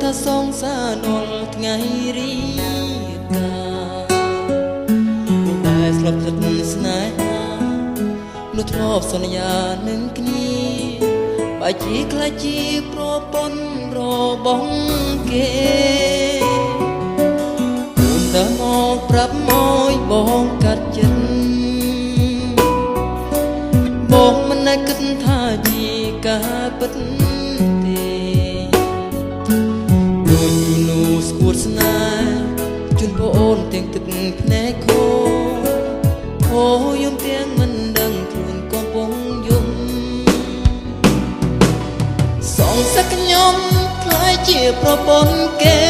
ថាសងសានលថ្ងៃរីកានោះដែលស្លាប់ចិត្តស្នេហានោះធ្លាប់សន្យានឹងគ្នាបើជាខ្លាចជាប្រពន្ធរបស់គេអូនដើរមកប្រាប់មកបងកាត់ចិត្តបងមិនដែលគិតថាជាការពិតទេដូចនោះស្គួតស្នេហ៍ជូនបងអូនទាំងទឹកភ្នែកខូអូយំទាំងមិនដឹងខ្លួនកំពុងយំសងសឹកខ្ញុំខ្លាយជាប្រពន្ធគេ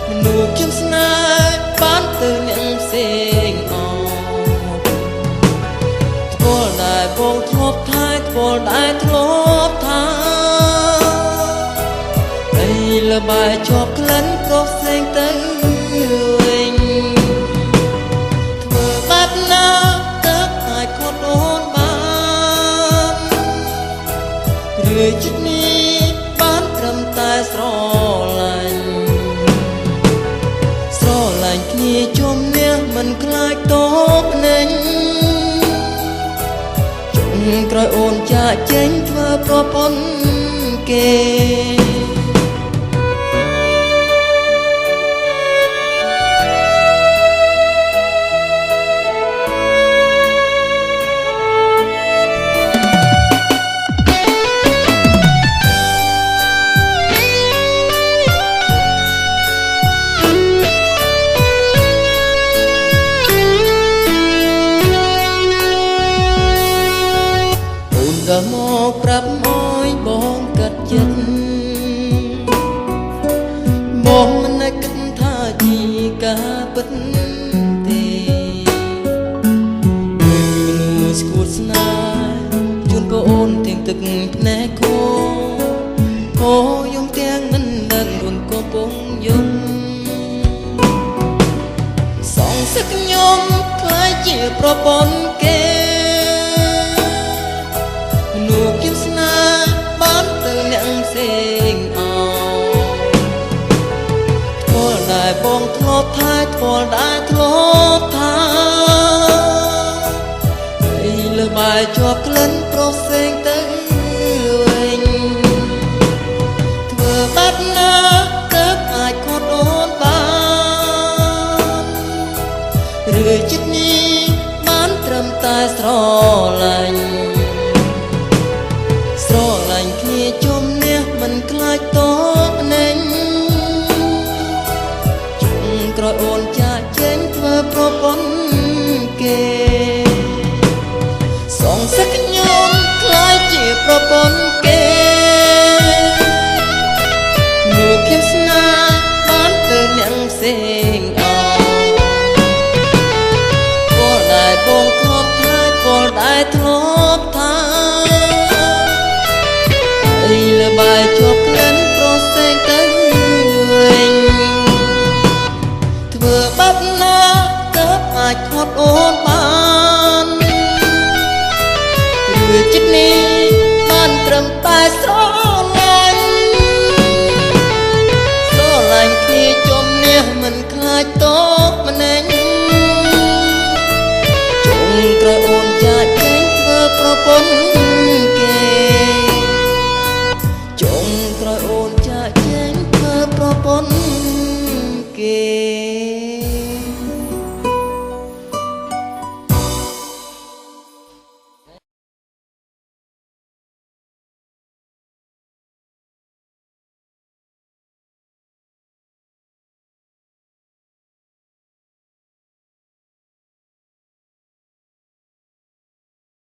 មនុស្សខ្ញុំស្នេហ៍បានទៅអ្នកផ្សេងដែលបងធ្លាប់ថាធ្លាប់ដែលធ្លាប់ថាអីលបាយជាប់ក្លិនក៏ផ្សេងទៅវិញធ្វើបែបណាទៅអាចខត់អូនបានឬចិត្តនេះបានត្រឹមតែស្រឡាញ់គ្នាជុំនេះមិនខ្លាចតបនឹងក្រោយអូនចាក់ចេញធ្វើប្រពន្ធគេដើរមកប្រាប់មកបងកាត់ចិត្តបងមិនដែលគិតថាជាការពិតទេមនុស្សស្គួតស្នេហ៍ជូនបងអូនទាំងទឹកភ្នែកខូអូយំទាំងមិនដឹងខ្លួនកំពុងយំសងសឹកខ្ញុំខ្លាចជាប្រពន្ធគេនោះខ្ញុំស្នេហ៍បានទៅអ្នកផ្សេងធ្លាប់ដែលបងធ្លាប់ថាធ្លាប់ដែលធ្លាប់ថាអីលើបាយជាប់ក្លិនប្រសេងទៅវិញធ្វើបែបណាទៅអាចខត់អូនបានឬចិត្តនេះបានត្រឹមតែស្រឡាញ់គ្នាជុំនេះមិនខ្លាចតបនឹងជុំក្រោយអូនចាក់ចេញធ្វើប្រពន្ធគេសងសឹកខ្ញុំខ្លាចជាប្រពន្ធគេនោះខ្ញុំស្នេហ៍បានទៅអ្នកផ្សេងពលដែលបងធ្លាប់ថាពលដែលធ្លាប់ថាby